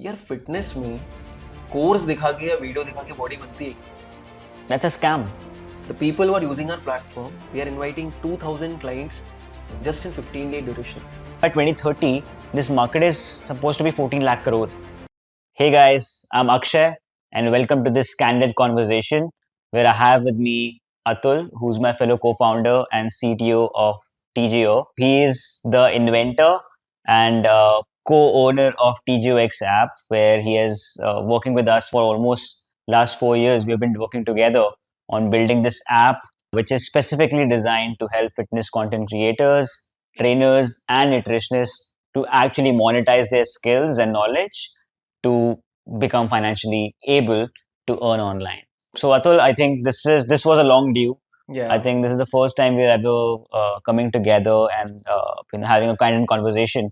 यार फिटनेस में कोर्स दिखा के या वीडियो दिखा के बॉडी बनती है क्या? That's a scam. The people who are using our platform, they are inviting 2000 clients just in 15-day duration. By 2030, this market is supposed to be 14 lakh crore. Hey guys, I'm Akshay and welcome to this candid conversation where I have with me Atul, who's my fellow co-founder and CTO of TGO. He is the inventor and co-owner of TGOx App, where he is working with us for almost last 4 years. We have been working together on building this app, which is specifically designed to help fitness content creators, trainers, and nutritionists to actually monetize their skills and knowledge to become financially able to earn online. So Atul, I think this was a long due. Yeah. I think this is the first time we're ever coming together and having a kind of conversation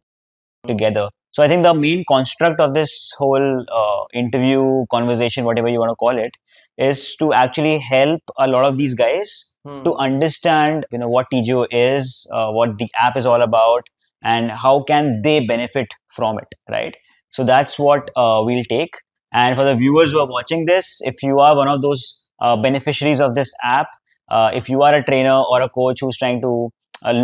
together. So I think the main construct of this whole interview, conversation, whatever you want to call it, is to actually help a lot of these guys to understand, what TGO is, what the app is all about, and how can they benefit from it, right? So that's what we'll take. And for the viewers who are watching this, if you are one of those beneficiaries of this app, if you are a trainer or a coach who's trying to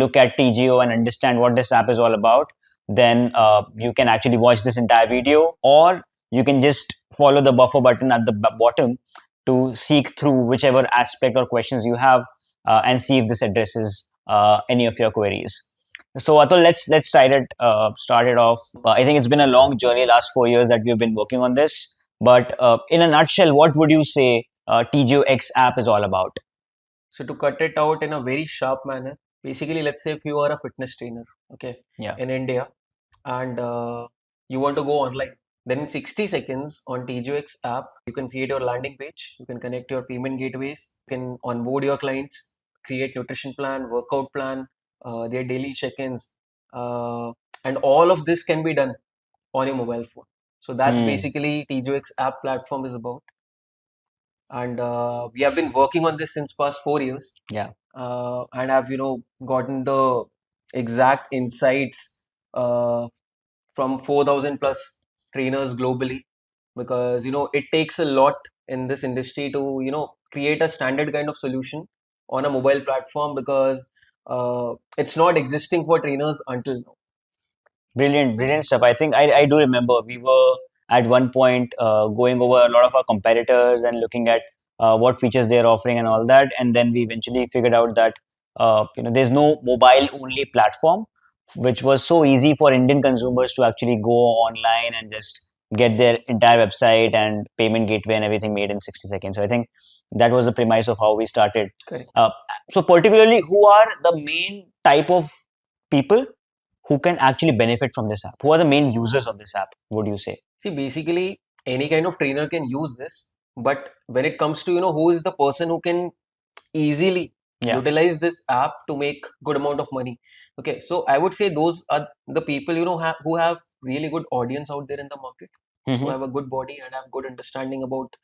look at TGO and understand what this app is all about, then you can actually watch this entire video, or you can just follow the buffer button at the bottom to seek through whichever aspect or questions you have and see if this addresses any of your queries. So Atul, let's start it off. I think it's been a long journey, last 4 years that we've been working on this. But in a nutshell, what would you say TGOx app is all about? So to cut it out in a very sharp manner, basically, let's say if you are a fitness trainer, okay, Yeah. in India, and you want to go online, then in 60 seconds on TGOx app, you can create your landing page, you can connect your payment gateways, you can onboard your clients, create nutrition plan, workout plan, their daily check-ins, uh, and all of this can be done on your mobile phone. So that's basically TGOx app platform is about. And we have been working on this since past 4 years. Yeah. And have gotten the exact insights from 4,000 plus trainers globally, because it takes a lot in this industry to create a standard kind of solution on a mobile platform, because it's not existing for trainers until now. Brilliant stuff. I think I do remember we were at one point going over a lot of our competitors and looking at what features they're offering and all that, and then we eventually figured out that there's no mobile only platform, which was so easy for Indian consumers to actually go online and just get their entire website and payment gateway and everything made in 60 seconds. So I think that was the premise of how we started. Correct. So particularly, who are the main type of people who can actually benefit from this app? Who are the main users of this app, would you say? See, basically, any kind of trainer can use this, but when it comes to who is the person who can easily utilize this app to make good amount of money. Okay, so I would say those are the people who have really good audience out there in the market, who have a good body and have good understanding about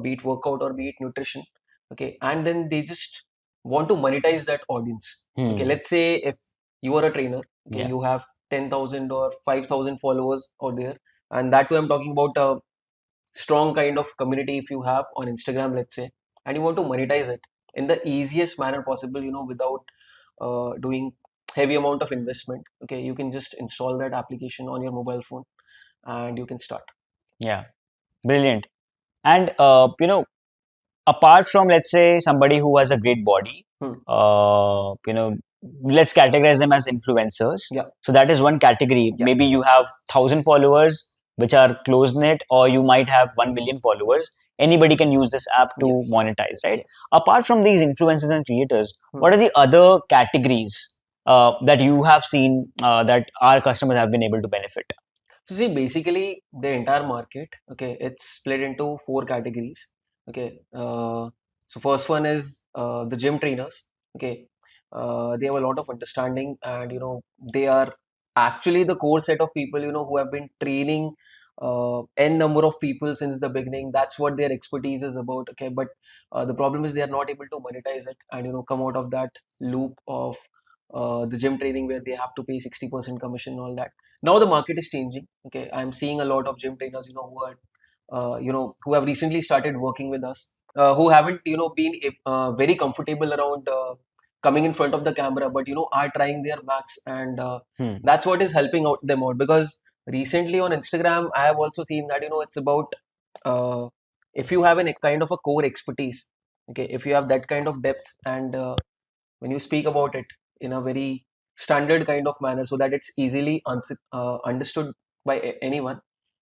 be it workout or be it nutrition. Okay, and then they just want to monetize that audience. Okay, let's say if you are a trainer, okay, you have 10,000 or 5,000 followers out there, and that too I'm talking about a strong kind of community if you have on Instagram, let's say, and you want to monetize it in the easiest manner possible, without doing heavy amount of investment. Okay, you can just install that application on your mobile phone and you can start. Yeah, brilliant. And apart from, let's say, somebody who has a great body, let's categorize them as influencers. Yeah. So that is one category. Yeah. Maybe you have 1,000 followers, which are close knit, or you might have 1 million followers. Anybody can use this app to monetize, right? Yes. Apart from these influencers and creators, what are the other categories that you have seen that our customers have been able to benefit? So see, basically the entire market, okay, it's split into 4 categories. Okay, so first one is the gym trainers. Okay, they have a lot of understanding, and they are actually the core set of people who have been training n number of people since the beginning. That's what their expertise is about. Okay, but the problem is they are not able to monetize it and come out of that loop of the gym training where they have to pay 60% commission and all that. Now the market is changing. Okay, I'm seeing a lot of gym trainers, who are, who have recently started working with us, who haven't, been very comfortable around coming in front of the camera, but are trying their max, and that's what is helping out them out. Because recently on Instagram, I have also seen that it's about uh, if you have a kind of a core expertise. Okay, if you have that kind of depth, and when you speak about it in a very standard kind of manner so that it's easily understood by anyone,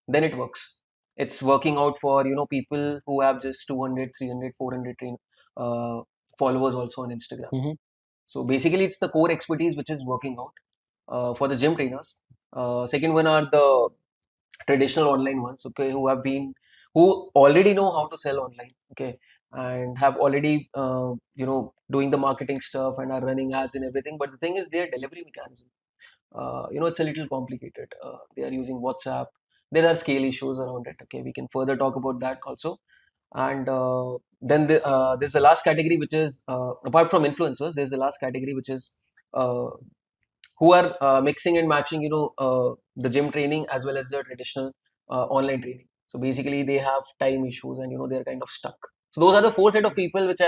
then it works. It's working out for people who have just 200, 300, 400 uh, followers also on Instagram. So basically it's the core expertise which is working out for the gym trainers. Second one are the traditional online ones, okay, who already know how to sell online, okay, and have already doing the marketing stuff and are running ads and everything. But the thing is, their delivery mechanism, it's a little complicated. They are using WhatsApp. There are scale issues around it. Okay, we can further talk about that also. And there's the last category, which is apart from influencers, there's the last category, which is uh, who are mixing and matching, the gym training as well as the traditional online training. So basically, they have time issues, and they're kind of stuck. So those are the four set of people which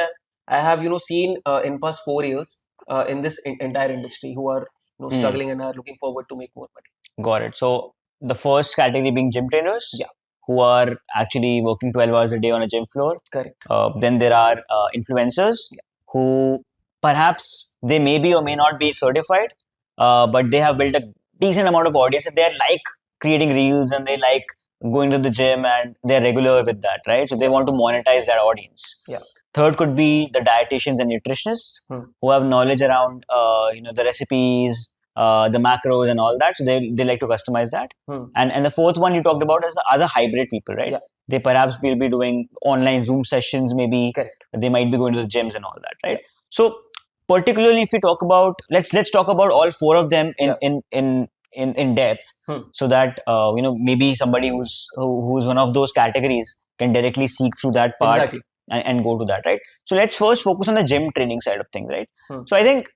I have seen in past 4 years in this entire industry, who are struggling and are looking forward to make more money. Got it. So the first category being gym trainers, Yeah, who are actually working 12 hours a day on a gym floor. correct. Then there are influencers, Yeah, who perhaps they may be or may not be certified, but they have built a decent amount of audience. They're like creating reels, and they like going to the gym, and they're regular with that, right? So they yeah, want to monetize that audience. yeah. Third could be the dietitians and nutritionists, who have knowledge around the recipes, the macros and all that. So they like to customize that. And the fourth one you talked about is the other hybrid people, right? Yeah, They perhaps will be doing online Zoom sessions, maybe correct. they might be going to the gyms and all that, right? Yeah. So particularly if we talk about, let's talk about all four of them Yeah. in depth, so that maybe somebody who's one of those categories can directly seek through that part. Exactly. And go to that, right? So let's first focus on the gym training side of things, right? So I think,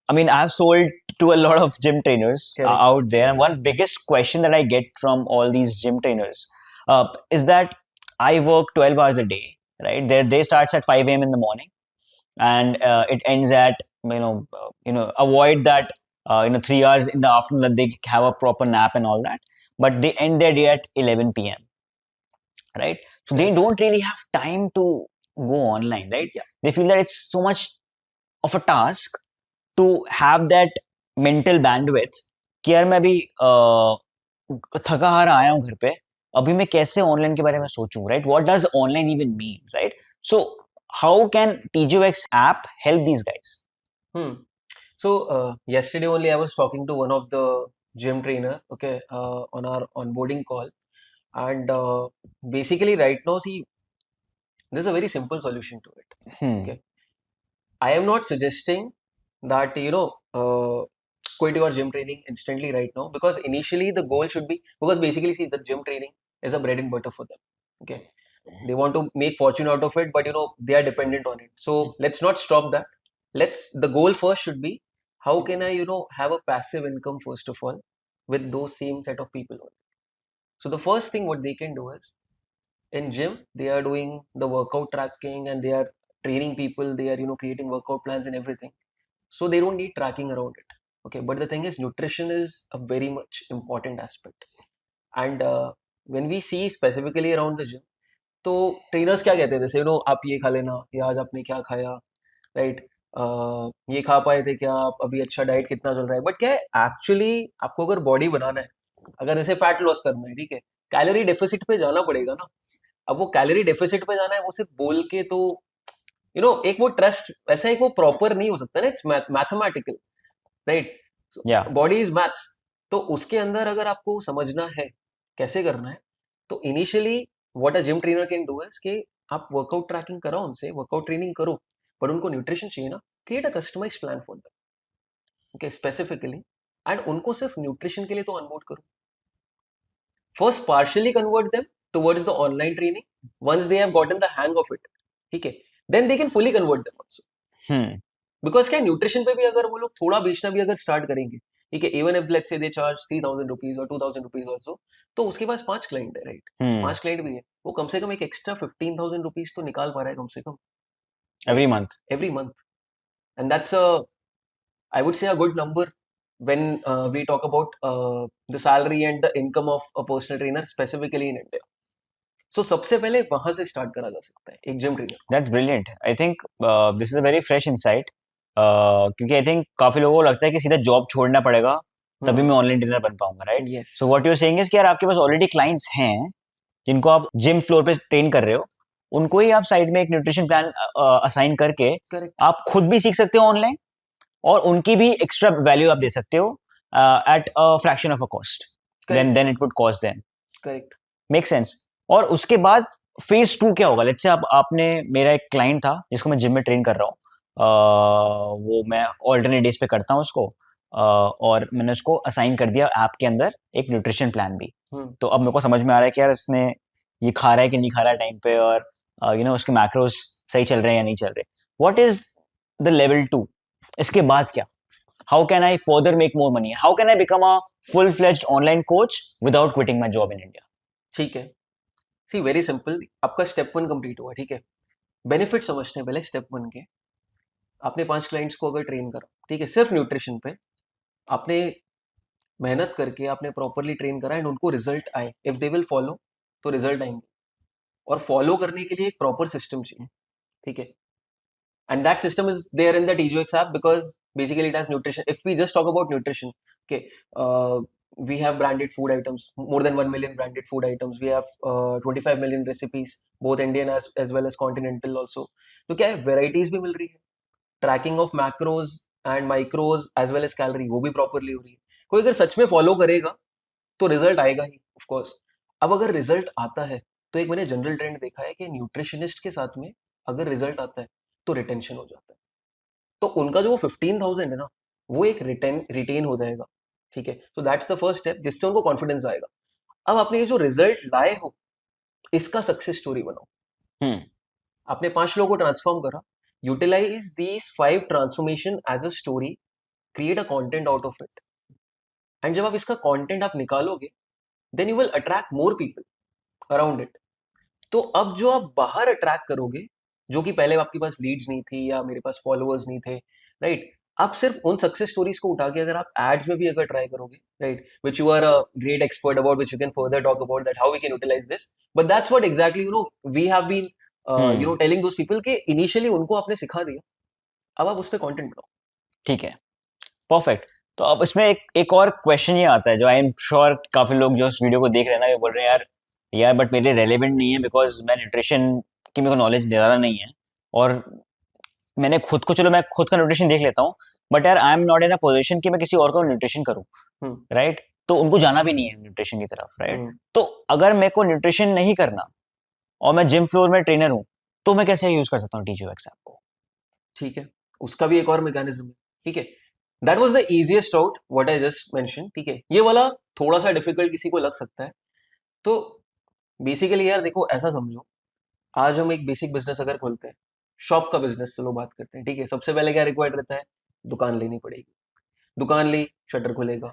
I've sold to a lot of gym trainers Correct. out there, and one biggest question that I get from all these gym trainers is that I work 12 hours a day, right? Their day starts at 5 a.m. in the morning, and it ends at avoid that 3 hours in the afternoon that they have a proper nap and all that, but they end their day at 11 p.m., right? So they don't really have time to go online, right? Yeah. They feel that it's so much of a task to have that mental bandwidth कि यार मैं अभी थका हारा आया हूँ घर पे, अभी मैं कैसे ऑनलाइन के बारे में सोचूं, right? What does online even mean, right? So how can TGOx app help these guys? So yesterday only I was talking to one of the gym trainer, okay, on our onboarding call, and basically right now, see, there's a very simple solution to it. Okay, I am not suggesting that quit your gym training instantly right now, because initially the goal should be, because basically, see, the gym training is a bread and butter for them. Okay, they want to make fortune out of it, but they are dependent on it. So let's not stop that. The goal first should be, how can I have a passive income first of all with those same set of people only. So the first thing what they can do is, in gym they are doing the workout tracking, and they are training people, they are creating workout plans and everything, so they don't need tracking around it. Okay, but the thing is, nutrition is a very much important aspect. And when we see specifically around the gym, तो trainers क्या कहते हैं, जैसे आप ये खा लेना, या आज आपने क्या खाया, राइट, ये खा पाए थे क्या आप, अभी अच्छा डाइट कितना चल रहा है, बट क्या है एक्चुअली, आपको अगर बॉडी बनाना है, अगर जैसे फैट लॉस करना है, ठीक है, कैलोरी डेफिसिट पे जाना पड़ेगा ना। अब वो कैलोरी डेफिसिट पे जाना है, वो सिर्फ बोल के तो एक वो ट्रस्ट ऐसा एक वो प्रॉपर नहीं हो सकता ना, it's mathematical, right? Body is maths. तो उसके अंदर अगर आपको समझना है कैसे करना है, तो initially what a gym trainer can do is कि आप वर्कआउट ट्रैकिंग कराओ उनसे, वर्कआउट ट्रेनिंग करो, बट उनको न्यूट्रिशन चाहिए ना, create a customised plan for them, okay, specifically, and उनको सिर्फ न्यूट्रिशन के लिए तो अनबोर्ड करो। First partially convert them towards the online training, once they have gotten the hang of it, ठीक है, then they can fully convert them also. Because क्या nutrition पे भी अगर वो लोग थोड़ा बेचना भी अगर स्टार्ट करेंगे, ठीक है, even if let's say they charge 3,000 rupees और 2,000 रुपीज ऑल्सो, तो उसके पास 5 क्लाइंट है, राइट? 5 क्लाइंट भी है, वो कम से कम एक एक्स्ट्रा 15,000 रुपीज तो निकाल पा रहा है कम से come every month. every month. And that's I would say a good number when we talk about the salary and the income of a personal trainer specifically in India. So सबसे पहले वहां से स्टार्ट करा जा सकता है एक gym trainer को. That's brilliant. I think this is a very fresh insight, क्योंकि आई थिंक काफी लोगों को लगता है कि सीधा जॉब छोड़ना पड़ेगा तभी मैं ऑनलाइन ट्रेनर बन पाऊंगा, right? Yes. So what you are saying is कि यार आपके पास ऑलरेडी क्लाइंट्स हैं जिनको आप जिम फ्लोर पे ट्रेन कर रहे हो, उनको ही आप साइड में एक न्यूट्रिशन प्लान असाइन करके Correct. आप खुद भी सीख सकते हो ऑनलाइन, और उनकी भी एक्स्ट्रा वैल्यू आप दे सकते हो at a fraction of a cost, then it would cost them. Correct. Make sense. और उसके बाद फेज 2 क्या होगा? लेट्स से आपने, मेरा एक क्लाइंट था जिसको मैं जिम में ट्रेन कर रहा हूँ, वो मैं ऑल्टरनेट डेज पे करता हूँ उसको, और मैंने उसको असाइन कर दिया ऐप के अंदर एक न्यूट्रिशन प्लान भी। तो अब मेरे को समझ में आ रहा है कि यार इसने ये खा रहा है कि नहीं खा रहा है टाइम पे, और उसके मैक्रोस सही चल रहे हैं या नहीं चल रहे। What is the level 2? इसके बाद क्या? How can I further make more money? How can I become a full fledged online coach without quitting my job in India? ठीक है, सी वेरी सिंपल, आपका स्टेप 1 कंप्लीट हुआ, ठीक है? बेनिफिट समझते हैं पहले स्टेप 1 के. आपने 5 क्लाइंट्स को अगर ट्रेन करा, ठीक है, सिर्फ न्यूट्रिशन पे, आपने मेहनत करके आपने प्रॉपरली ट्रेन करा एंड उनको रिजल्ट आए, इफ दे विल फॉलो तो रिजल्ट आएंगे. और फॉलो करने के लिए एक प्रॉपर सिस्टम चाहिए, ठीक है? And that system is there in the TGOx app because basically it has nutrition. If we just talk about nutrition, okay, we have branded food items, more than 1 million branded food items. We have 25 million recipes, both Indian as well as continental also. तो क्या है, varieties भी मिल रही है, tracking of macros and micros as well as calorie वो भी properly हो रही है. कोई अगर सच में follow करेगा तो रिजल्ट आएगा ही, ऑफ कोर्स. अब अगर रिजल्ट आता है तो एक मैंने जनरल ट्रेंड देखा है कि न्यूट्रिशनिस्ट के साथ में अगर रिजल्ट आता है तो रिटेंशन हो जाता है. तो उनका जो 15,000 है ना, वो एक रिटेन हो जाएगा, ठीक है? तो दैट्स द फर्स्ट स्टेप जिससे उनको कॉन्फिडेंस आएगा. अब आपने ये जो रिजल्ट लाए हो इसका सक्सेस स्टोरी बनाओ. आपने 5 लोगों को ट्रांसफॉर्म करा, utilise these 5 transformation as a story, create a content out of it. And जब आप इसका कंटेंट आप निकालोगे then you will attract more people around it. तो अब जो आप बाहर अट्रैक्ट करोगे, जो कि पहले आपके पास लीड्स नहीं थी या मेरे पास फॉलोअर्स नहीं थे, राइट? आप सिर्फ उन सक्सेस स्टोरीज को उठा के अगर आप एड्स में भी अगर ट्राई करोगे, right, which you are a great expert about, which you can further talk about that how we can utilise this, but that's what exactly we have been telling those people के initially उनको आपने सिखा दिया, अब आप उस पर content बनाओ. ठीक है, परफेक्ट। तो अब इसमें एक और क्वेश्चन ये आता है जो आई एम श्योर काफी लोग जो इस वीडियो को देख रहे हैं ना, ये बोल रहे हैं यार यार बट मेरे रेलेवेंट नहीं है, बिकॉज मैं न्यूट्रिशन की मेरे को नॉलेज ज़्यादा नहीं है, और मैंने खुद को, चलो मैं खुद का न्यूट्रिशन देख लेता हूँ, बट यार I am not in a position कि मैं किसी और का न्यूट्रिशन करूँ, राइट? तो उनको जाना भी नहीं है न्यूट्रिशन की तरफ, राइट? तो अगर मेरे को न्यूट्रिशन नहीं करना और मैं जिम फ्लोर में ट्रेनर हूँ, तो मैं कैसे यूज कर सकता हूँ TGOx ऐप को? ठीक है, उसका भी एक और मैकेनिज्म है, ठीक है? That was the easiest out what I just mention, ठीक है? ये वाला थोड़ा सा डिफिकल्ट किसी को लग सकता है. तो बेसिकली यार देखो, ऐसा समझो, आज हम एक बेसिक बिजनेस अगर खोलते हैं, शॉप का बिजनेस, चलो बात करते हैं, ठीक है? सबसे पहले क्या रिक्वायर्ड रहता है? दुकान लेनी पड़ेगी. दुकान ली, शटर खुलेगा,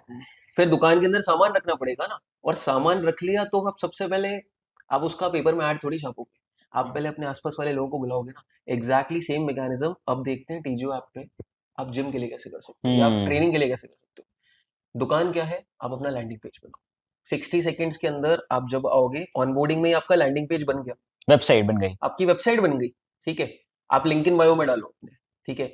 फिर दुकान के अंदर सामान रखना पड़ेगा ना. और सामान रख लिया तो आप सबसे पहले आप उसका पेपर में ऐड थोड़ी छापोगे, आप पहले अपने आसपास वाले लोगों को बुलाओगे ना. एग्जैक्टली सेम मैकेनिज्म अब देखते हैं टीजीओ ऐप पे आप जिम के लिए कैसे कर सकते हो या आप ट्रेनिंग के लिए कैसे कर सकते हो. दुकान क्या है? आप अपना लैंडिंग पेज बनाओ. 60 सेकेंड्स के अंदर आप जब आओगे, ऑनबोर्डिंग में ही आपका लैंडिंग पेज बन गया, वेबसाइट बन गई, आपकी वेबसाइट बन गई, ठीक है? आप लिंक इन बायो में डालो अपने, ठीक है?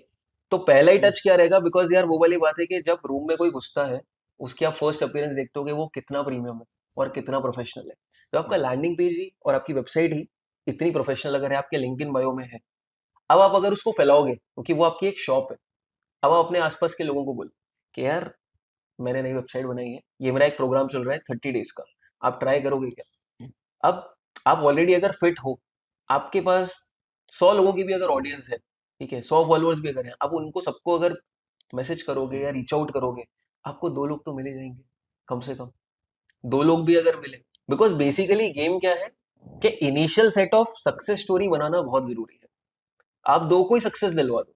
तो पहला ही टच क्या रहेगा? बिकॉज यार वो वाली बात है कि जब रूम में कोई घुसता है उसकी आप फर्स्ट अपीयरेंस देखते हो कि वो कितना प्रीमियम है और कितना प्रोफेशनल है. तो आपका लैंडिंग पेज ही और आपकी वेबसाइट ही इतनी प्रोफेशनल अगर है, आपके लिंक इन बायो में है, अब आप अगर उसको फैलाओगे क्योंकि वो आपकी एक शॉप है, अब आप अपने आसपास के लोगों को बोलो कि यार मैंने नई वेबसाइट बनाई है, ये मेरा एक प्रोग्राम चल रहा है 30 डेज का, आप ट्राई करोगे क्या? अब आप ऑलरेडी अगर फिट हो, आपके पास 100 लोगों की भी अगर ऑडियंस है, ठीक है, 100 फॉलोअर्स भी अगर हैं, अब उनको सबको अगर मैसेज करोगे या रीच आउट करोगे, आपको 2 लोग तो मिले जाएंगे कम से कम. 2 लोग भी अगर मिले, बिकॉज बेसिकली गेम क्या है कि initial set of success story बनाना बहुत जरूरी है. आप 2 को ही सक्सेस दिलवा दो,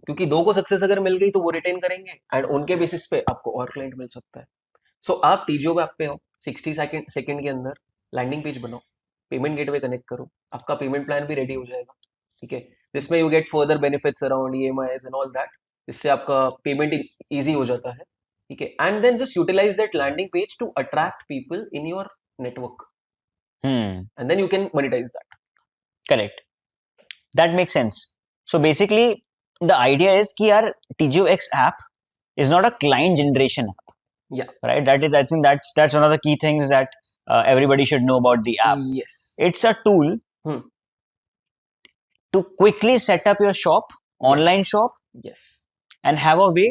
क्योंकि 2 को सक्सेस अगर मिल गई तो वो रिटेन करेंगे एंड उनके बेसिस पे आपको और क्लाइंट मिल सकता है। सो आप टीजीओ ऐप पे हो, 60 सेकंड के अंदर लैंडिंग पेज बनाओ, पेमेंट गेटवे कनेक्ट करो, आपका पेमेंट प्लान भी रेडी हो जाएगा, ठीक है। जिसमें you get further benefits around EMIs and all that, इससे आपका पेमेंट इजी हो जाता है, ठीक है। And then just utilise that landing page to attract people in your network and then you can monetise that. Correct. That makes sense. So basically, the idea is कि यार TGOx app is not a client generation app. Yeah. Right. That is, I think that's one of the key things that everybody should know about the app. Yes. It's a tool to quickly set up your shop, online shop, Yes, and have a way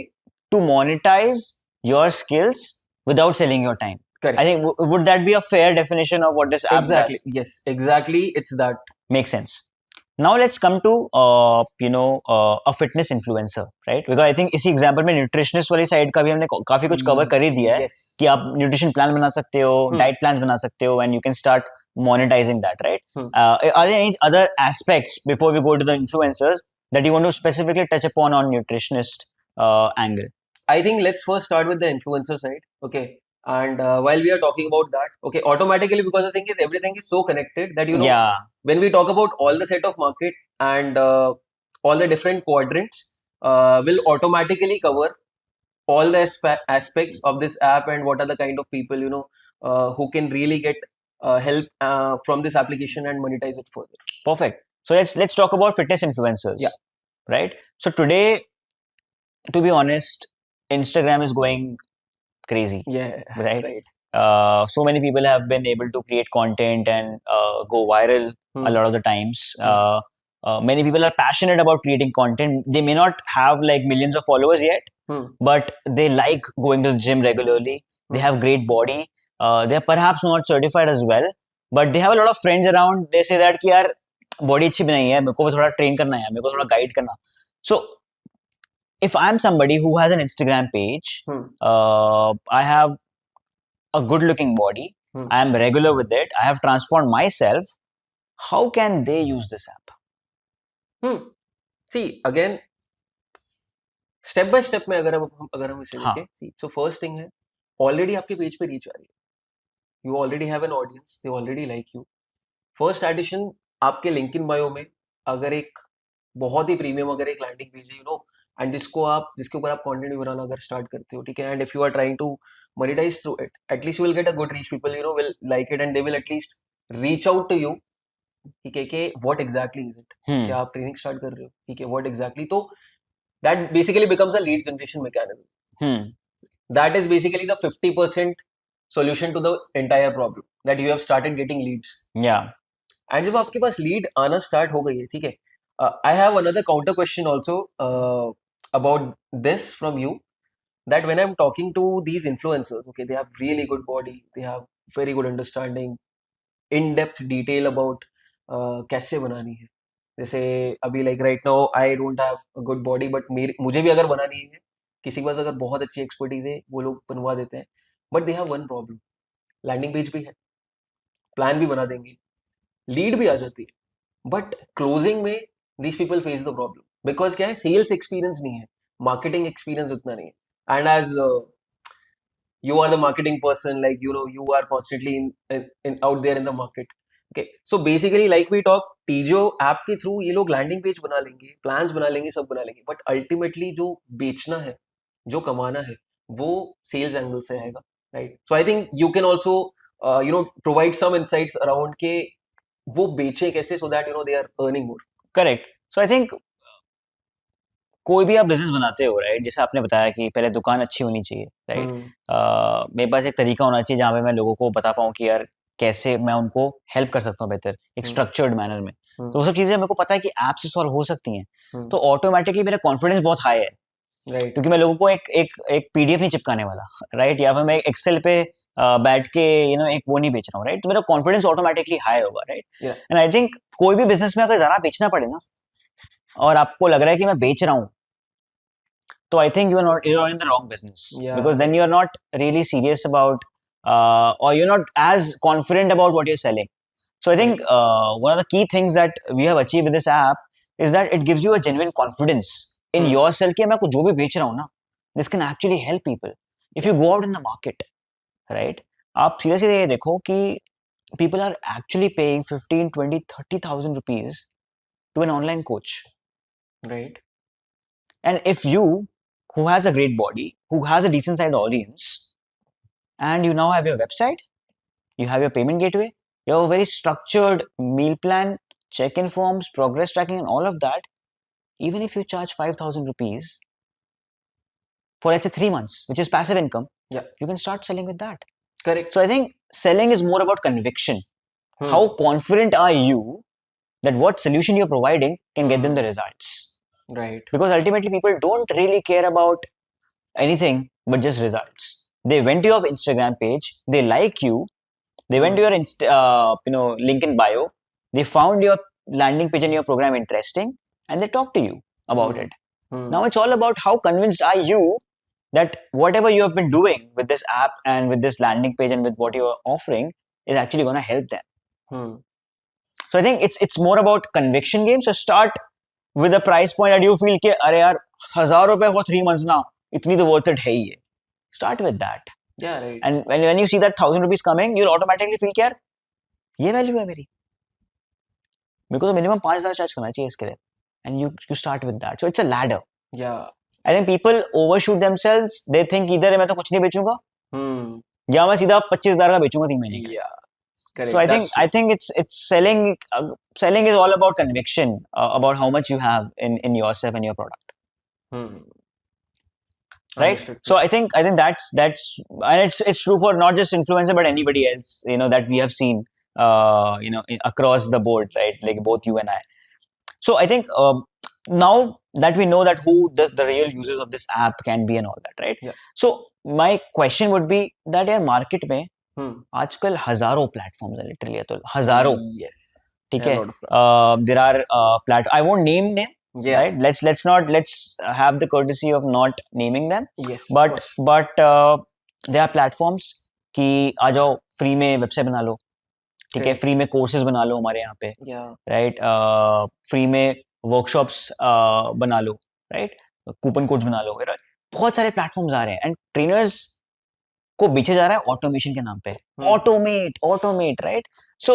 to monetize your skills without selling your time. correct. I think would that be a fair definition of what this app Exactly. does? Yes, exactly. It's that. Makes sense. Now let's come to a fitness influencer, right? Because I think इसी example में nutritionist वाली side का भी हमने काफी कुछ cover कर ही दिया है Yes. कि आप nutrition plan बना सकते हो, diet plans बना सकते हो, and you can start monetizing that, right? Are there any other aspects before we go to the influencers that you want to specifically touch upon on nutritionist angle? I think let's first start with the influencer side. Okay. And while we are talking about that, okay, automatically, because the thing is everything is so connected that, you know, Yeah. when we talk about all the set of market and all the different quadrants, will automatically cover all the aspects of this app and what are the kind of people, you know, who can really get help from this application and monetize it further. Perfect. So let's talk about fitness influencers. Yeah. Right. So today, to be honest, Instagram is going crazy. Yeah. Right. Right. So many people have been able to create content and go viral a lot of the times. Many people are passionate about creating content. They may not have like millions of followers yet, but they like going to the gym regularly. They have great body. They are perhaps not certified as well, but they have a lot of friends around. They say that कि यार body अच्छी बनाई है, मेरे को थोड़ा train करना है, मेरे को थोड़ा guide करना. So if I'm somebody who has an Instagram page, I have a good looking body, I am regular with it, I have transformed myself, how can they use this app? See, again, step by step में अगर हम इसे देखें, see, so first thing है, already आपके page पे reach आ रही है, you already have an audience, they already like you. First addition, आपके LinkedIn bio में अगर एक बहुत ही प्रीमियम अगर एक लैंडिंग पेज है, यू नो, एंड जिसके ऊपर आप कंटेंट भी बनाना अगर स्टार्ट करते हो, ठीक है, and if you are trying to monetize through it, at least you will get a good reach. People, you know, will like it and they will at least reach out to you, ठीक है, कि what exactly is it, क्या आप training start कर रहे हो, ठीक है, what exactly, तो that basically becomes a lead generation mechanism. That is basically the 50% solution to the entire problem, that you have started getting leads. Yeah. And जब आपके पास लीड आना स्टार्ट हो गई है, ठीक है, I have another counter question also about this from you, that when I'm talking to these influencers, okay, they have really good body, they have very good understanding, in-depth detail about कैसे बनानी है. जैसे अभी like right now I don't have a good body, but मुझे भी अगर बनानी है, किसी के पास अगर बहुत अच्छी एक्सपर्टीज है, वो लोग बनवा देते हैं, but they have one problem, landing page भी है, प्लान भी बना देंगे, लीड भी आ जाती है, बट क्लोजिंग में these people face the problem because क्या है, सेल्स एक्सपीरियंस नहीं है, मार्केटिंग एक्सपीरियंस उतना नहीं है. And as you are the marketing person, like, you know, you are constantly in out there in the market, okay, so basically like we talk, TGO app के through ये लोग landing page बना लेंगे, plans बना लेंगे, सब बना लेंगे, बट अल्टीमेटली जो बेचना है, जो कमाना है, वो सेल्स एंगल से आएगा, right. So I think you can also you know provide some insights around के वो बेचे कैसे, so that you know they are earning more. Correct. So I think कोई भी आप बिजनेस बनाते हो, राइट, जैसे आपने बताया कि पहले दुकान अच्छी होनी चाहिए, राइट. मेरे पास एक तरीका होना चाहिए जहाँ पे मैं लोगों को बता पाऊँ कि यार कैसे मैं उनको हेल्प कर सकता हूँ बेहतर, एक स्ट्रक्चर्ड मैनर में. तो वो सब चीजें मेरे को पता है कि ऐप से सॉल्व हो सकती हैं, तो ऑटोमेटिकली मेरा कॉन्फिडेंस बहुत हाई है, राइट, क्योंकि मैं लोगों को एक पीडीएफ नहीं चिपकाने वाला, राइट, या फिर मैं एक्सेल पे बैठ के यू नो एक वो नहीं बेच रहा हूँ, राइट. तो मेरा कॉन्फिडेंस ऑटोमेटिकली हाई होगा, राइट. एंड आई थिंक कोई भी बिजनेस में अगर ज्यादा बेचना पड़े ना, और आपको लग रहा है कि मैं बेच रहा हूँ, तो I think you're in the wrong business, because then you're not really serious about or you're not as confident about what you're selling. So I think one of the key things that we have achieved with this app is that it gives you a genuine confidence in yourself कि मैं जो भी बेच रहा हूँ ना, this can actually help people. If you go out in the market, right? आप सीधे सीधे ये देखो कि people are actually paying 15, 20, 30,000 rupees to an online coach. Right. And if you, who has a great body, who has a decent sized audience, and you now have your website, you have your payment gateway, you have a very structured meal plan, check-in forms, progress tracking, and all of that, even if you charge 5,000 rupees for let's say 3 months, which is passive income, Yeah. you can start selling with that. Correct. So I think selling is more about conviction. How confident are you that what solution you're providing can get them the results? Right. Because ultimately people don't really care about anything but just results. They went to your Instagram page, they like you, they went to your link in bio, they found your landing page and your program interesting, and they talk to you about it. Now it's all about how convinced are you that whatever you have been doing with this app and with this landing page and with what you are offering is actually going to help them. So I think it's more about conviction game. So start with a price point that you feel कि अरे यार 1,000 रुपए for 3 months now, इतनी तो worth it है ही है. Start with that. Yeah, right. And when you see that 1,000 rupees coming, you'll automatically feel कि यार ये value है मेरी. मेरे को तो minimum 5,000 charge करना चाहिए इसके लिए. And you start with that. So it's a ladder. Yeah. I think people overshoot themselves. They think either मैं तो कुछ नहीं बेचूंगा या मैं सीधा 25,000 का बेचूंगा 3 महीने के लिए. Yeah. Correct. So I think it's selling. Selling is all about conviction about how much you have in yourself and your product. Right. So I think that's and it's true for not just influencer but anybody else that we have seen across the board, right? Like both you and I. So I think now that we know that who the real users of this app can be and all that, right? Yeah. So my question would be that यार market में आजकल हजारों platforms है literally Atul, हजारों. Yes. ठीक है. There are I won't name them. Yeah. Right. Let's have the courtesy of not naming them. Yes. But there are platforms कि आ जाओ free में website बना लो. ठीक है. Free में courses बना लो हमारे यहाँ पे. Yeah. Right. Free में workshops बना लो. Right. Coupon codes बना लो. Right? बहुत सारे platforms आ रहे हैं and trainers को बेचा जा रहा है ऑटोमेशन के नाम पे. Automate right. So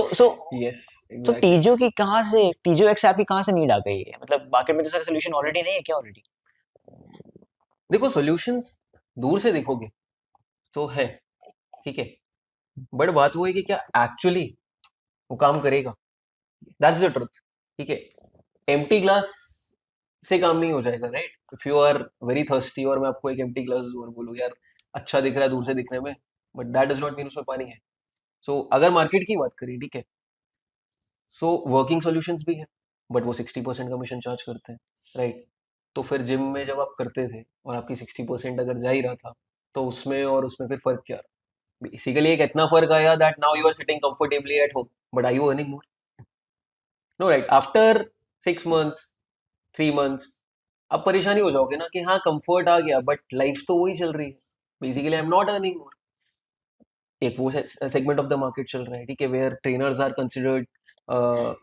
yes. तो टीजीओ की कहाँ से TGOx App की कहाँ से नीड आ गई है? मतलब मार्केट में तो सारे सोल्यूशन ऑलरेडी नहीं है क्या? ऑलरेडी देखो सॉल्यूशंस दूर से देखोगे तो है, ठीक है, बट बात वो है कि क्या एक्चुअली वो काम करेगा. That's the truth. ठीक है. एम्प्टी ग्लास से काम नहीं हो जाएगा, right? If you are very thirsty और मैं आपको एक एम्प्टी ग्लास दूर बोलूँ यार अच्छा दिख रहा है दूर से दिखने में, but that does not mean उसमें पानी है. सो अगर मार्केट की बात करें, ठीक है, सो वर्किंग सॉल्यूशंस भी है बट वो 60% कमीशन चार्ज करते हैं, राइट? तो फिर जिम में जब आप करते थे और आपकी 60% अगर जा ही रहा था तो उसमें और उसमें फिर फर्क क्या? बेसिकली एक इतना फर्क आया that now you are sitting comfortably at home but are you earning more? No, right? After 6 months 3 months अब परेशानी हो जाओगे ना कि हाँ कंफर्ट आ गया बट लाइफ तो वही चल रही है. Basically I am not earning more. एक वो सेगमेंट ऑफ द मार्केट चल रहा है, ठीक है, वेयर ट्रेनर्स आर कंसिडर्ड,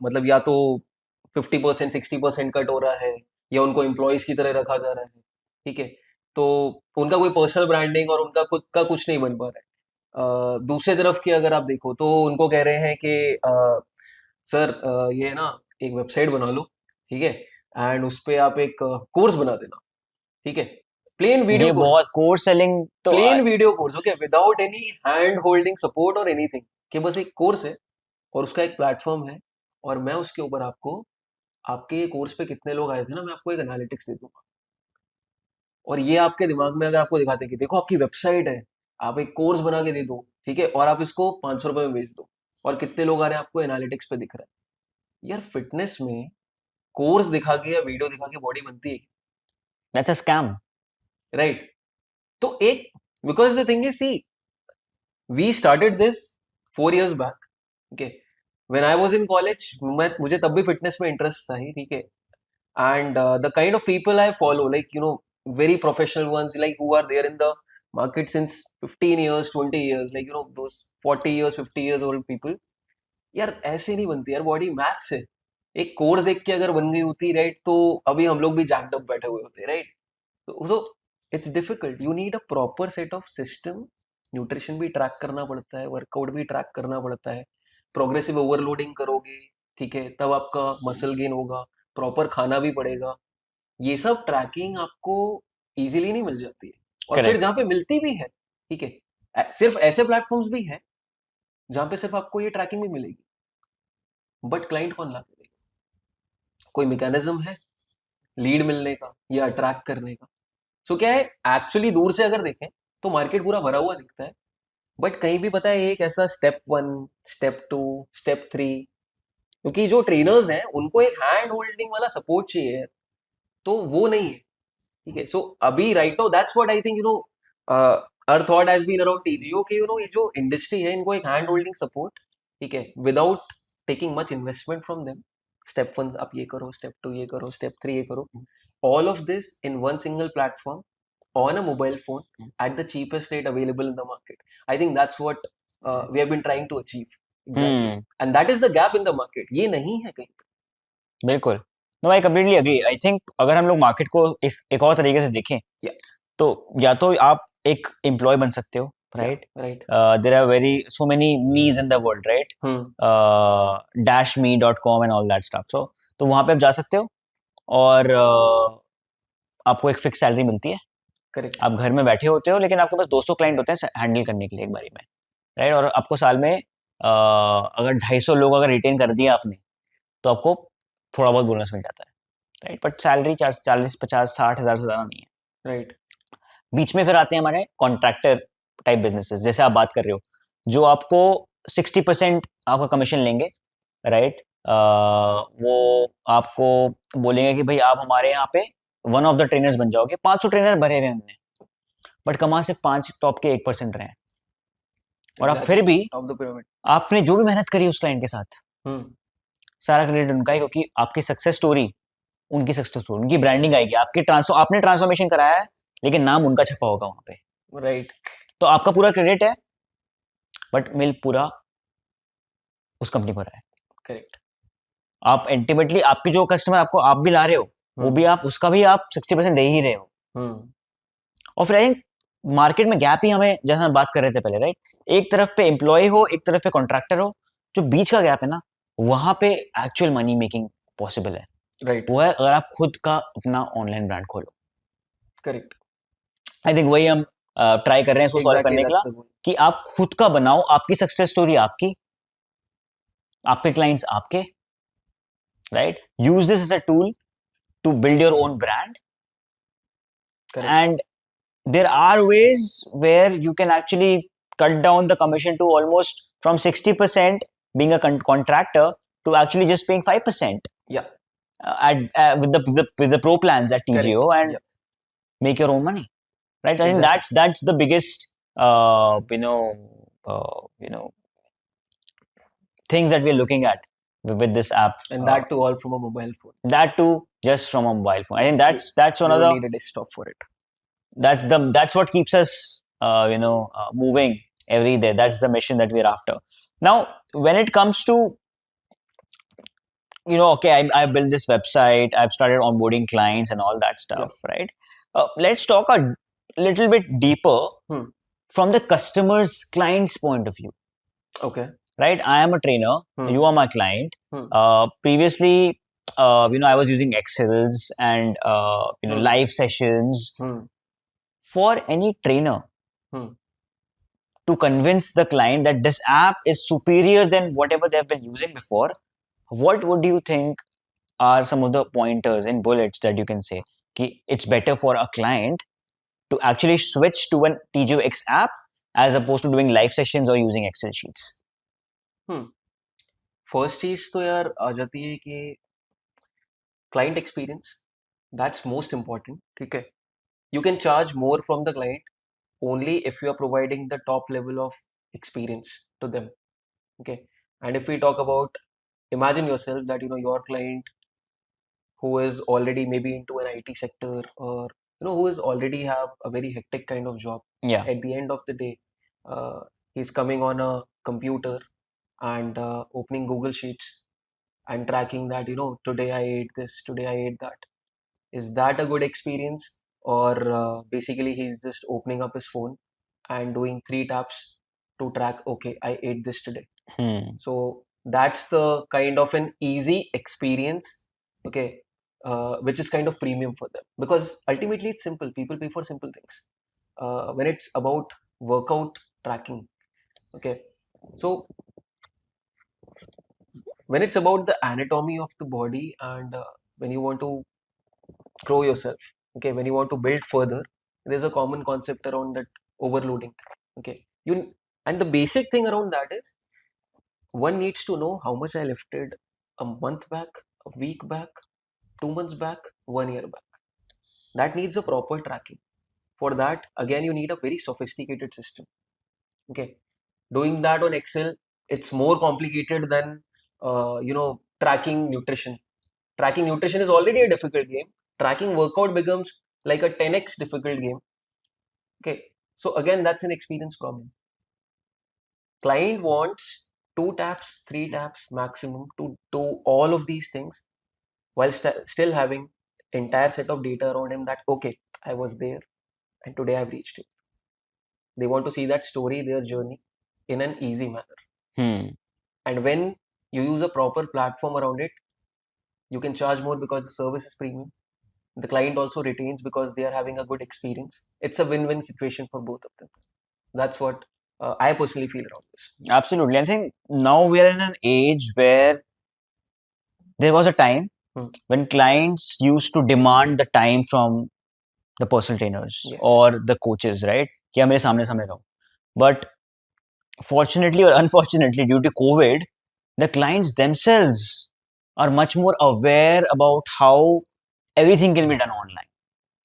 मतलब या तो 50% 60% कट हो रहा है या उनको एम्प्लॉयज की तरह रखा जा रहा है, ठीक है. तो उनका कोई पर्सनल ब्रांडिंग और उनका खुद का कुछ नहीं बन पा रहा है. दूसरे तरफ की अगर आप देखो तो उनको कह रहे हैं कि सर ये ना एक वेबसाइट बना लो, ठीक है, एंड उस पर आप एक कोर्स बना देना, ठीक है, plain video course. Course selling तो plain video course, okay, without any hand holding support और एनीथिंग, कि बस एक कोर्स है और उसका एक प्लेटफॉर्म है और मैं उसके ऊपर आपको आपके कोर्स पे कितने लोग आए थे ना, मैं आपको एक एनालिटिक्स दे दूंगा. और ये आपके दिमाग में अगर आपको दिखाते कि देखो आपकी वेबसाइट है, आप एक कोर्स बना के दे दो, ठीक है, और आप इसको 500 रुपए में बेच दो और कितने लोग आ रहे हैं आपको एनालिटिक्स पे दिख रहा है. यार फिटनेस में कोर्स दिखा के या वीडियो दिखा के बॉडी बनती है? That's a scam, right? तो एक because the thing is see we started this 4 years back, okay, when I was in college. मुझे तब भी फिटनेस में इंटरेस्ट था ही, ठीक है, and the kind of people I follow, like very professional ones, like who are there in the market since 15 years 20 years, like those 40 years 50 years old people. यार ऐसे नहीं बनती यार बॉडी, मैथ्स है. एक कोर्स देख के अगर बन गई होती, राइट, तो अभी हम लोग भी जैक्ड अप बैठे हुए होते, राइट. तो it's difficult. You need a proper set of system. Nutrition भी ट्रैक करना पड़ता है, वर्कआउट भी ट्रैक करना पड़ता है. प्रोग्रेसिव ओवरलोडिंग करोगे, ठीक है, तब आपका मसल गेन होगा. प्रॉपर खाना भी पड़ेगा. ये सब ट्रैकिंग आपको इजीली नहीं मिल जाती है. और फिर करेक्ट. जहाँ पे मिलती भी है, ठीक है, सिर्फ ऐसे प्लेटफॉर्म्स भी हैं जहाँ पे सिर्फ आपको ये ट्रैकिंग भी मिलेगी, बट क्लाइंट कौन ला के देगा? कोई मैकेनिज्म है लीड मिलने का या अट्रैक्ट करने का? सो क्या है, एक्चुअली दूर से अगर देखें तो मार्केट पूरा भरा हुआ दिखता है, बट कहीं भी पता है एक ऐसा स्टेप 1, स्टेप 2, स्टेप 3, क्योंकि जो ट्रेनर्स हैं उनको एक हैंड होल्डिंग वाला सपोर्ट चाहिए, तो वो नहीं है. ठीक है. सो अभी right now that's what I think, our thought has been around TGO कि ये जो इंडस्ट्री है इनको एक हैंड होल्डिंग सपोर्ट, ठीक है, without taking much investment from them. Step 1 आप ये करो, स्टेप 2 ये करो, स्टेप 3 ये करो, all of this in one single platform on a mobile phone at the cheapest rate available in the market. I think that's what we have been trying to achieve. Exactly. And that is the gap in the market. ये नहीं है कहीं पे. बिल्कुल. No, I completely agree. I think अगर हम लोग market को एक और तरीके से देखें, Yeah. तो या तो आप एक एम्प्लॉय बन सकते हो, right. Right. There are very so many मीज in the world, right. dashme.com and all that stuff. So तो वहां पे आप जा सकते हो और आपको एक फिक्स सैलरी मिलती है. Correct. आप घर में बैठे होते हो, लेकिन आपके पास 200 क्लाइंट होते हैं हैंडल करने के लिए एक बारी में, राइट. और आपको साल में अगर 250 लोग अगर रिटेन कर दिया आपने, तो आपको थोड़ा बहुत बोनस मिल जाता है, राइट. बट सैलरी 40, 50, 60 हज़ार से ज़्यादा नहीं है. Right. बीच में फिर आते हैं हमारे कॉन्ट्रैक्टर टाइप बिजनेसेस, जैसे आप बात कर रहे हो, जो आपको 60% आपका कमीशन लेंगे, राइट. वो आपको बोलेंगे कि भाई आप हमारे यहाँ पे वन ऑफ द ट्रेनर्स बन जाओगे. 500 ट्रेनर भरे हुए हैं हमने, बट कमा सिर्फ 5 टॉप के 1% रहे हैं. और आप फिर Exactly. भी Top the pyramid. आपने जो भी मेहनत करी उस क्लाइंट के साथ, Hmm. सारा क्रेडिट उनका है, क्योंकि आपकी सक्सेस स्टोरी, उनकी सक्सेस स्टोरी, उनकी ब्रांडिंग आएगी. आपने ट्रांसफॉर्मेशन कराया है, लेकिन नाम उनका छपा होगा वहां पे. Right. तो आपका पूरा क्रेडिट है, बट मिल पूरा उस कंपनी को रहा है. Correct. आप अल्टीमेटली आपकी जो कस्टमर आपको आप भी ला रहे हो, वो भी आप उसका भी आप 60% दे ही रहे हो. Hmm. और फिर आई थिंक मार्केट में गैप ही हमें, जैसा हम बात कर रहे थे पहले, राइट. एक तरफ पे एम्प्लॉय हो, एक तरफ पे कॉन्ट्रैक्टर हो, जो बीच का गैप है ना, वहां पे एक्चुअल मनी मेकिंग पॉसिबल है. Right. वो है अगर आप खुद का अपना ऑनलाइन ब्रांड खोलो. Correct. आई थिंक वही हम ट्राई कर रहे हैं इसको सॉल्व Exactly. करने के That's लिए, the goal. कि आप खुद का बनाओ, आपकी सक्सेस स्टोरी आपकी, आपके क्लाइंट्स आपके, right. Use this as a tool to build your own brand. Correct. And there are ways where you can actually cut down the commission to almost from 60% being a contractor to actually just paying 5% Yeah. with the pro plans at Correct. TGO, and Yeah. make your own money, right. I think Exactly. that's the biggest things that we're looking at with this app, And that too all from a mobile phone. that too just from a mobile phone. I think Yes. that's one You of don't the need a desktop for it. that's what keeps us moving every day. That's the mission that we're after. Now when it comes to, okay, I built this website, I've started onboarding clients and all that stuff, right. Let's talk a little bit deeper from the customer's client's point of view. Okay. Right, I am a trainer, you are my client. Previously, I was using Excels and live sessions. For any trainer to convince the client that this app is superior than whatever they've been using before, what would you think are some of the pointers and bullets that you can say ki it's better for a client to actually switch to an TGOx app as opposed to doing live sessions or using Excel sheets? First चीज तो यार आ जाती है कि client experience, that's most important. ठीक है. You can charge more from the client only if you are providing the top level of experience to them. Okay. And if we talk about, imagine yourself that your client who is already maybe into an IT sector, or who is already have a very hectic kind of job. Yeah. At the end of the day, he's coming on a computer and opening Google Sheets and tracking that, today I ate this, today I ate that. Is that a good experience? Or basically he's just opening up his phone and doing 3 taps to track, okay, I ate this today. So that's the kind of an easy experience, okay, which is kind of premium for them, because ultimately it's simple. People pay for simple things. When it's about workout tracking, okay, so when it's about the anatomy of the body, and when you want to grow yourself, okay, when you want to build further, there's a common concept around that overloading, okay. And the basic thing around that is, one needs to know how much I lifted a month back, a week back, 2 months back, 1 year back. That needs a proper tracking. For that, again, you need a very sophisticated system. Okay, doing that on Excel, it's more complicated than tracking nutrition. Tracking nutrition is already a difficult game. Tracking workout becomes like a 10x difficult game. Okay, so again, that's an experience problem. Client wants 2 taps, 3 taps maximum to do all of these things, while still having entire set of data around him, that okay, I was there and today I've reached it. They want to see that story, their journey, in an easy manner. And when you use a proper platform around it, you can charge more because the service is premium. The client also retains because they are having a good experience. It's a win-win situation for both of them. That's what I personally feel around this. Absolutely. I think now we are in an age where there was a time when clients used to demand the time from the personal trainers, Yes, or the coaches, right? कि आप मेरे सामने सामने रहो. But fortunately or unfortunately, due to COVID, the clients themselves are much more aware about how everything can be done online,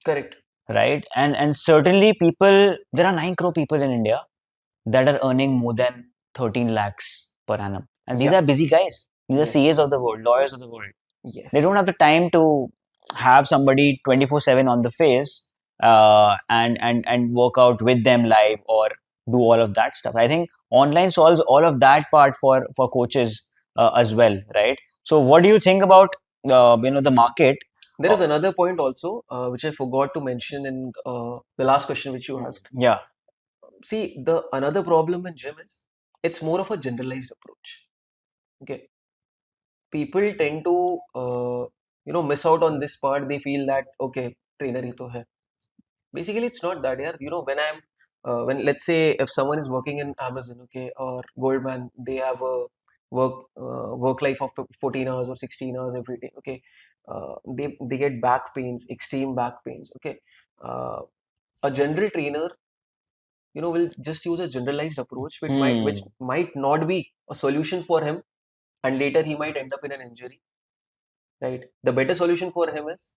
correct. right? And certainly people, there are 9 crore people in India that are earning more than 13 lakhs per annum. And these Yeah. are busy guys. These are Yes. CAs of the world, lawyers of the world. Yes. They don't have the time to have somebody 24/7 on the face, and work out with them live, or do all of that stuff. I think online solves all of that part for coaches as well, right? So what do you think about the market? There is another point also, which I forgot to mention in the last question which you asked. Yeah. See, the another problem in gym is, it's more of a generalized approach. Okay, people tend to miss out on this part. They feel that okay, trainer hi to hai. Basically, it's not that. Yeah, when let's say if someone is working in Amazon, okay, or Goldman, they have a work life of 14 hours or 16 hours every day. Okay, they get back pains, extreme back pains. Okay, uh, a general trainer, will just use a generalized approach, which might not be a solution for him, and later he might end up in an injury, right? The better solution for him is,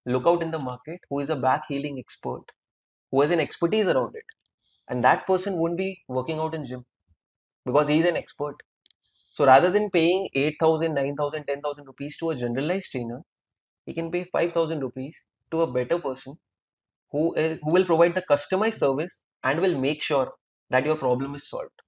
look out in the market who is a back healing expert, who has an expertise around it, and that person won't be working out in gym because he's an expert. So rather than paying 8,000, 9,000, 10,000 rupees to a generalized trainer, he can pay 5,000 rupees to a better person who will provide the customized service and will make sure that your problem is solved.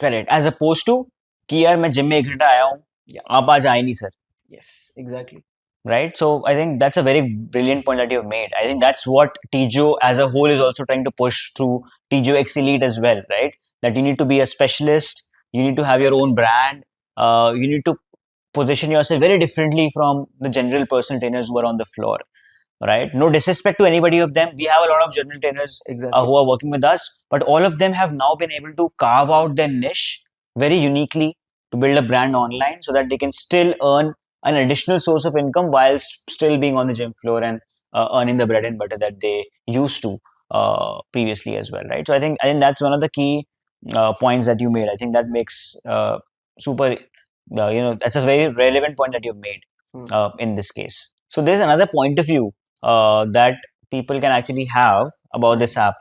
Correct. As opposed to कि यार मैं gym में 1 घंटा आया हूँ, आप आज आए नहीं sir. Yes, exactly. Right? So I think that's a very brilliant point that you've made. I think that's what TGO as a whole is also trying to push through TGOx Elite as well, right? That you need to be a specialist, you need to have your own brand, you need to position yourself very differently from the general personal trainers who are on the floor, right? No disrespect to anybody of them. We have a lot of general trainers who are working with us, but all of them have now been able to carve out their niche very uniquely to build a brand online so that they can still earn an additional source of income while still being on the gym floor and earning the bread and butter that they used to previously as well, right? So I think that's one of the key points that you made. I think that makes super that's a very relevant point that you've made in this case. So there's another point of view that people can actually have about this app.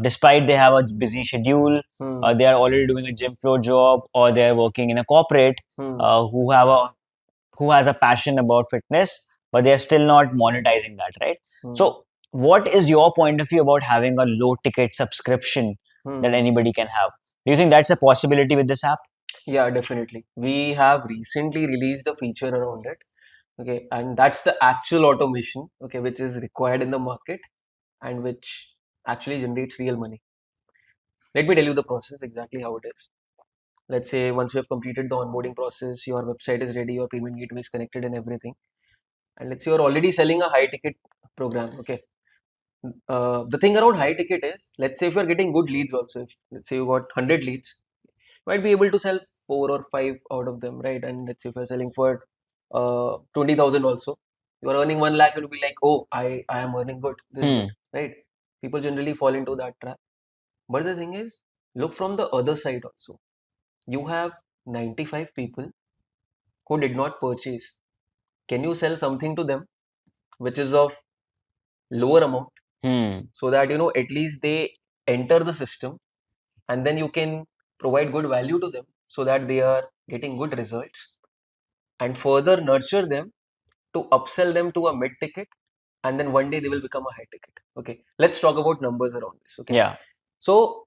Despite they have a busy schedule, they are already doing a gym floor job, or they are working in a corporate who has a passion about fitness, but they are still not monetizing that, right? So what is your point of view about having a low ticket subscription that anybody can have? Do you think that's a possibility with this app? Yeah, definitely. We have recently released a feature around it. Okay, and that's the actual automation, okay, which is required in the market and which actually generates real money. Let me tell you the process exactly how it is. Let's say once you have completed the onboarding process, your website is ready, your payment gateway is connected and everything. And let's say you're already selling a high ticket program. Okay. The thing around high ticket is, let's say if you're getting good leads also, if let's say you got 100 leads, you might be able to sell four or five out of them, right? And let's say if you're selling for 20,000 also, you're earning 1 lakh, you'll be like, oh, I am earning good. This is good, right? People generally fall into that trap. But the thing is, look from the other side also. You have 95 people who did not purchase. Can you sell something to them which is of lower amount so that at least they enter the system, and then you can provide good value to them so that they are getting good results, and further nurture them to upsell them to a mid ticket, and then one day they will become a high ticket. Okay, let's talk about numbers around this. Okay, Yeah. so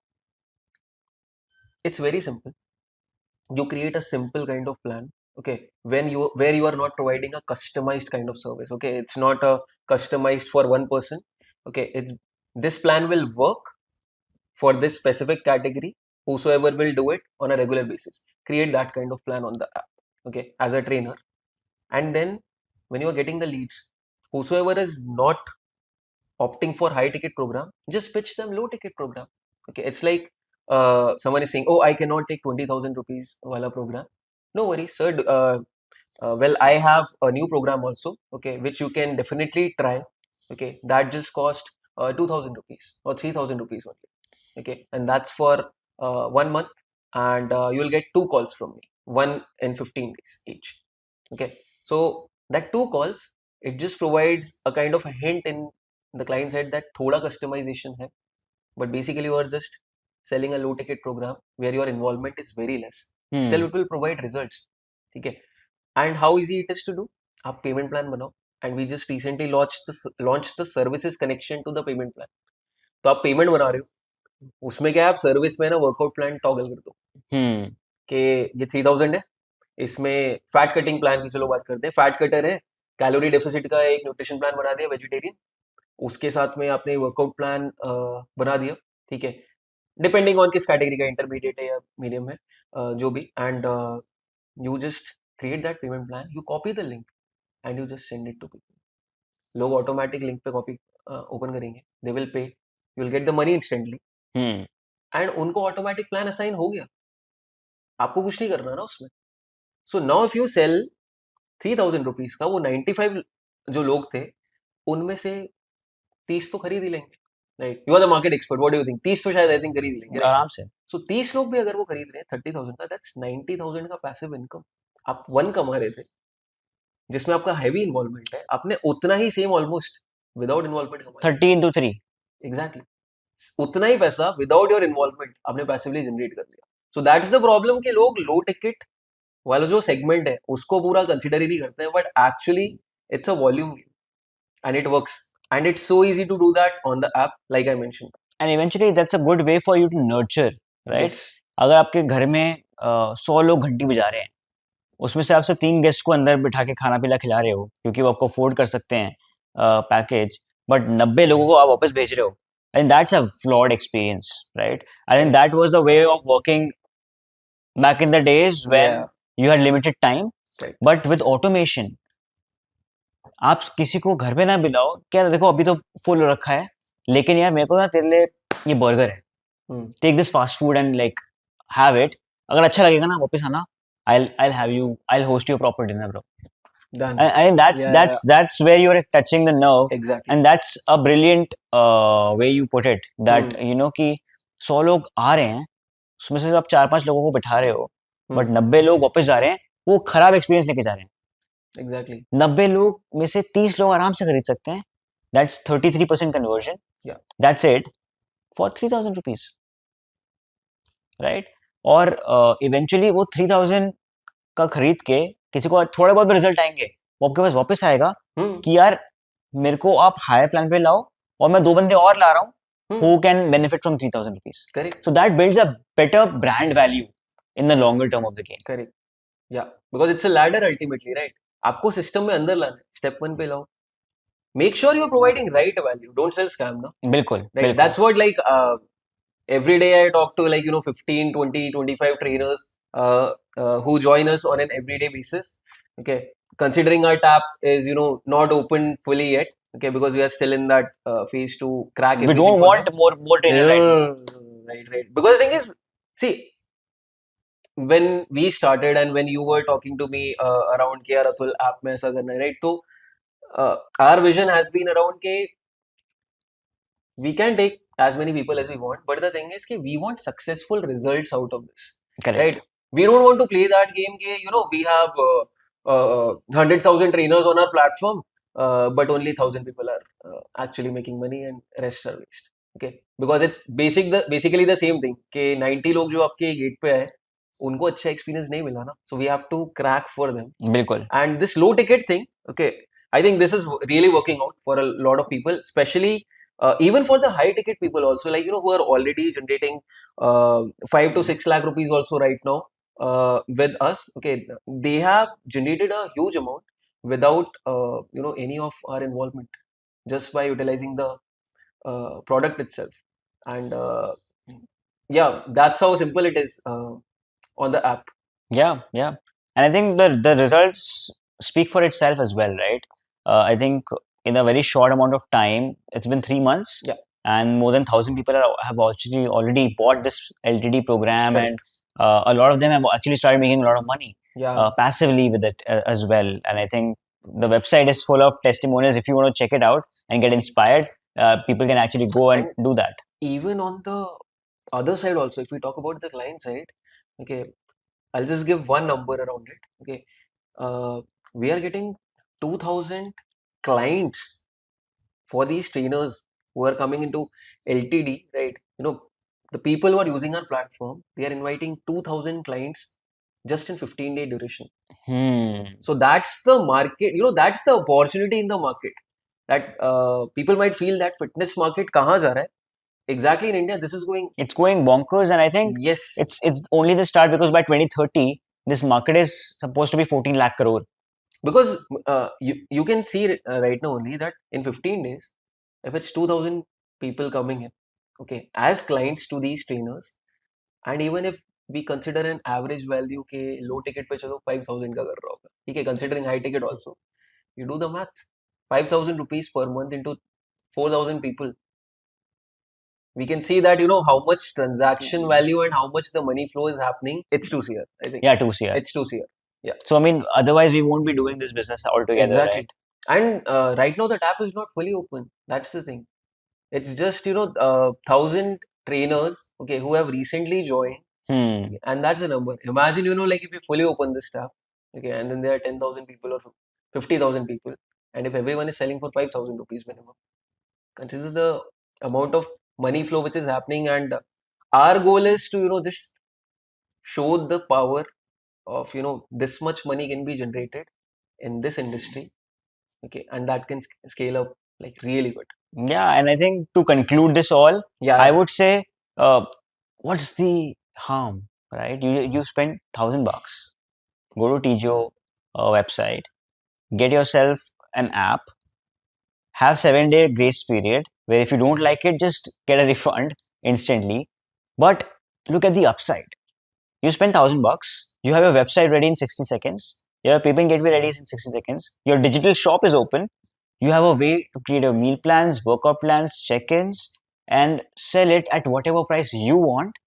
it's very simple. You create a simple kind of plan, okay, when you where you are not providing a customized kind of service. Okay, it's not a customized for one person. Okay, it's this plan will work for this specific category, whosoever will do it on a regular basis. Create that kind of plan on the app, okay, as a trainer. And then when you are getting the leads, whosoever is not opting for high ticket program, just pitch them low ticket program. Okay, it's like someone is saying, oh, I cannot take 20,000 rupees wala program. No worries, sir. Well, I have a new program also, okay, which you can definitely try. Okay, that just cost 2,000 rupees or 3,000 rupees only. Okay, and that's for 1 month, and you'll get two calls from me, one in 15 days each. Okay, so that two calls, it just provides a kind of a hint in the client side that thoda customization hai, but basically you are just selling a low ticket program where your involvement is very less. Still it will provide results. Okay, and how easy it is to do? आप payment plan बनाओ, and we just recently launched the services connection to the payment plan. तो आप payment बना रहे हो, उसमें क्या है, आप सर्विस में ना वर्कआउट प्लान टॉगल कर दो कि ये 3,000 है, इसमें फैट कटिंग प्लान की चलो बात करते हैं, फैट कटर है, कैलोरी डेफिसिट का एक न्यूट्रिशन प्लान बना दिया वेजिटेरियन, उसके साथ में आपने वर्कआउट प्लान बना दिया, ठीक है, डिपेंडिंग ऑन किस कैटेगरी का, इंटरमीडिएट है या मीडियम है, जो भी, and you just create that payment plan, you copy the link and you just send it to people. लोग ऑटोमेटिक लिंक पे कॉपी ओपन करेंगे, they will pay, you will get the money instantly, and उनको automatic plan assign हो गया, आपको कुछ नहीं करना ना उसमें. So now if you sell 3,000 rupees का, वो 95 जो लोग थे उनमें से 30 तो खरीद ही लेंगे, right? You are the market expert, what do you think? 30 तो शायद आई थिंक खरीद ही लेंगे, right? आराम से. सो 30 लोग भी अगर वो खरीद रहे हैं 30,000 का, दैट्स 90,000 का पैसिव इनकम. आप वन कमा रहे थे जिसमें आपका हैवी इन्वॉल्वमेंट है, आपने उतना ही सेम ऑलमोस्ट विदाउट इन्वॉल्वमेंट कमाया. 30 into 3. एग्जैक्टली, उतना ही पैसा विदाउट योर इन्वॉल्वमेंट आपने पैसिवली जनरेट कर लिया. सो दैट्स द प्रॉब्लम कि लोग लो टिकट वाला जो सेगमेंट है उसको पूरा कंसिडर ही नहीं करते हैं, but actually it's a volume game and it works, and it's so easy to do that on the app, like I mentioned. And eventually that's a good way for you to nurture, right? Yes. अगर आपके घर में 100 लोग घंटी बजा रहे हैं, उसमें से आप सिर्फ 3 गेस्ट को अंदर बिठा के खाना पीना खिला रहे हो क्योंकि वो आपको अफोर्ड कर सकते हैं पैकेज, बट 90 लोगों को आप वापस भेज रहे हो, and that's a flawed experience, right? I think that was the way of working back in the days when Yeah. you had limited time, Right. but with automation आप किसी को घर पे ना बुलाओ, क्या देखो अभी तो फुल हो रखा है, लेकिन यार मेरे को ना तेरे लिए ये बर्गर है, take this fast food and like have it, अगर अच्छा लगेगा ना वापस आना, I'll have you, I'll host you a proper dinner, bro. Done. I think that's where you're touching the nerve. Exactly. And that's a brilliant way you put it, that you know कि 100 लोग आ रहे हैं, उसमें से आप 4-5 लोगों को बिठा रहे हो, बट 90 लोग वापस जा रहे हैं, वो खराब एक्सपीरियंस लेके जा रहे हैं. Exactly. 90 लोग में से 30 लोग आराम से खरीद सकते हैं. That's 33% conversion. Yeah. That's it for 3,000 rupees, right? और eventually वो 3,000 का खरीद के किसी को थोड़े बहुत भी रिजल्ट आएंगे, वो आपके पास वापस आएगा कि यार मेरे को आप हायर प्लान पे लाओ और मैं 2 बंदे और ला रहा हूँ who can benefit from 3,000 rupees. Correct. So that builds a better brand value. in the longer term of the game. Correct. Yeah, because it's a ladder ultimately, right? आपको system में अंदर लाना है, step 1 पे लाओ. Make sure you're providing right value. Don't sell scam, no? बिल्कुल Right. बिल्कुल. That's what like every day I talk to like 15, 20, 25 trainers who join us on an everyday basis. Okay, considering our tap is not open fully yet. Okay, because we are still in that phase to crack We everything don't for want them. more trainers right now. Right. Because the thing is, see, when we started and when you were talking to me around के यार Atul app में ऐसा करना है, right? तो our vision has been around के we can take as many people as we want, but the thing is कि we want successful results out of this, Correct. right? We don't want to play that game के we have 100,000 trainers on our platform, but only 1,000 people are actually making money and rest are waste. Okay, because it's basically the same thing कि 90 लोग जो आपके gate पे आए उनको अच्छा experience नहीं मिला ना, so we have to crack for them. बिल्कुल. And this low ticket thing, okay, I think this is really working out for a lot of people, especially even for the high ticket people also, like who are already generating 5 to 6 lakh rupees also right now with us. Okay, they have generated a huge amount without any of our involvement, just by utilizing the product itself. And yeah, that's how simple it is on the app. Yeah, yeah. And I think the results speak for itself as well, right? I think in a very short amount of time, it's been 3 months, Yeah. and more than 1,000 people have actually already bought this LTD program, Correct. and a lot of them have actually started making a lot of money Yeah. passively with it as well. And I think the website is full of testimonials. If you want to check it out and get inspired, people can actually go and do that. Even on the other side also, if we talk about the client side, okay, I'll just give one number around it. Okay, we are getting 2,000 clients for these trainers who are coming into LTD, right? The people who are using our platform, they are inviting 2,000 clients just in 15-day duration. So that's the market, that's the opportunity in the market, that people might feel that fitness market kahan ja raha hai. Exactly, in India, this is going. It's going bonkers, and I think Yes, it's only the start, because by 2030, this market is supposed to be 14 lakh crore. because you can see right now only that in 15 days, if it's 2,000 people coming in, okay, as clients to these trainers, and even if we consider an average value के low ticket पे चलो 5,000 का कर रहा होगा, ठीक है, considering high ticket also, you do the math, 5,000 rupees per month into 4,000 people, we can see that how much transaction value and how much the money flow is happening. It's 2 CR, I think. Yeah, 2 CR. It's 2 CR. Yeah. So I mean, otherwise we won't be doing this business altogether, Exactly. right? And right now the tap is not fully open. That's the thing. It's just 1,000 trainers, okay, who have recently joined, and that's the number. Imagine like if you fully open this tap, okay, and then there are 10,000 people or 50,000 people, and if everyone is selling for 5,000 rupees minimum, consider the amount of money flow which is happening. And our goal is to just show the power of this much money can be generated in this industry, okay, and that can scale up like really good. Yeah, and I think to conclude this all, Yeah. I would say, what's the harm, right? You spend $1,000, go to TGO website, get yourself an app, have 7 day grace period, where if you don't like it, just get a refund instantly. But look at the upside. You spend $1,000, you have your website ready in 60 seconds, your payment gateway ready in 60 seconds, your digital shop is open, you have a way to create a meal plans, workout plans, check-ins, and sell it at whatever price you want,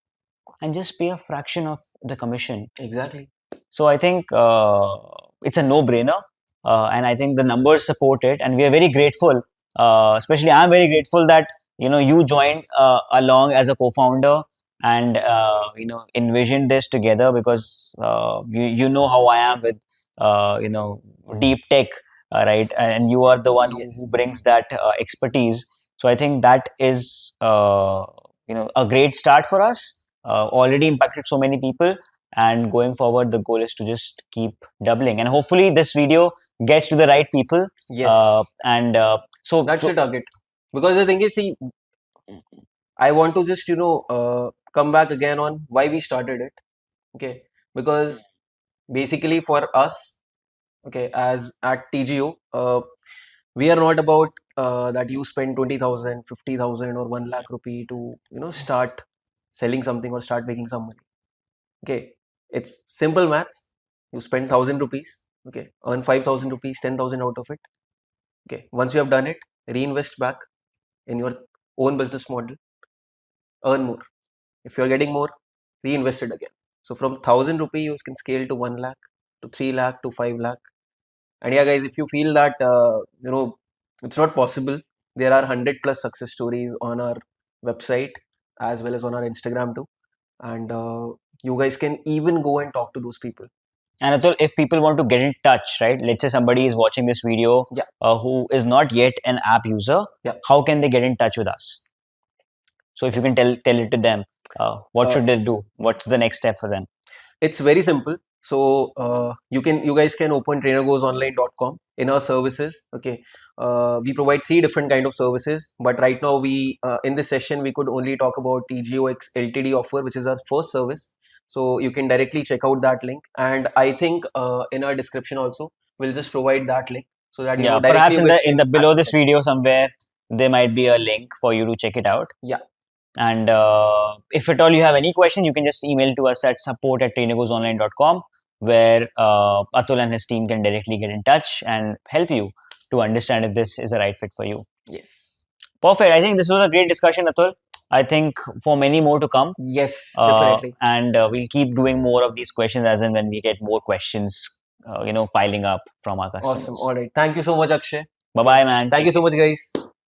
and just pay a fraction of the commission. Exactly. So I think it's a no-brainer, and I think the numbers support it, and we are very grateful. Especially, I'm very grateful that you joined along as a co-founder, and envisioned this together, because you know how I am with deep tech, right? And you are the one who Yes. brings that expertise. So I think that is a great start for us. Already impacted so many people, and going forward the goal is to just keep doubling, and hopefully this video gets to the right people. Yes. And so That's the target. Because the thing is, see, I want to just come back again on why we started it. Okay, because basically for us, okay, as at TGO, we are not about that you spend 20,000, 50,000, or 1 lakh rupee to start selling something or start making some money. Okay, it's simple maths. You spend 1,000 rupees, okay, earn 5,000 rupees, 10,000 out of it. Okay, once you have done it, reinvest back in your own business model, earn more. If you're getting more, reinvest it again. So from 1,000 rupee, you can scale to 1 lakh, to 3 lakh, to 5 lakh. And yeah, guys, if you feel that it's not possible, there are 100 plus success stories on our website as well as on our Instagram too. And you guys can even go and talk to those people. And Atul, if people want to get in touch, right? Let's say somebody is watching this video, Yeah. who is not yet an app user. Yeah. How can they get in touch with us? So if you can tell it to them, what should they do? What's the next step for them? It's very simple. So you guys can open trainergoesonline.com. In our services, okay, we provide three different kind of services, but right now we in this session we could only talk about TGOx Ltd offer, which is our first service. So you can directly check out that link, and I think in our description also we'll just provide that link so that Yeah, directly perhaps you in guys the can below access this it. video somewhere there might be a link for you to check it out. Yeah. And if at all you have any question, you can just email to us at support@trainergoesonline.com, where Atul and his team can directly get in touch and help you to understand if this is the right fit for you. Yes. Perfect. I think this was a great discussion, Atul. I think for many more to come. Yes, definitely. And we'll keep doing more of these questions as and when we get more questions, piling up from our Awesome. customers. All right. Thank you so much, Akshay. Bye bye, man. Thank you so much, guys.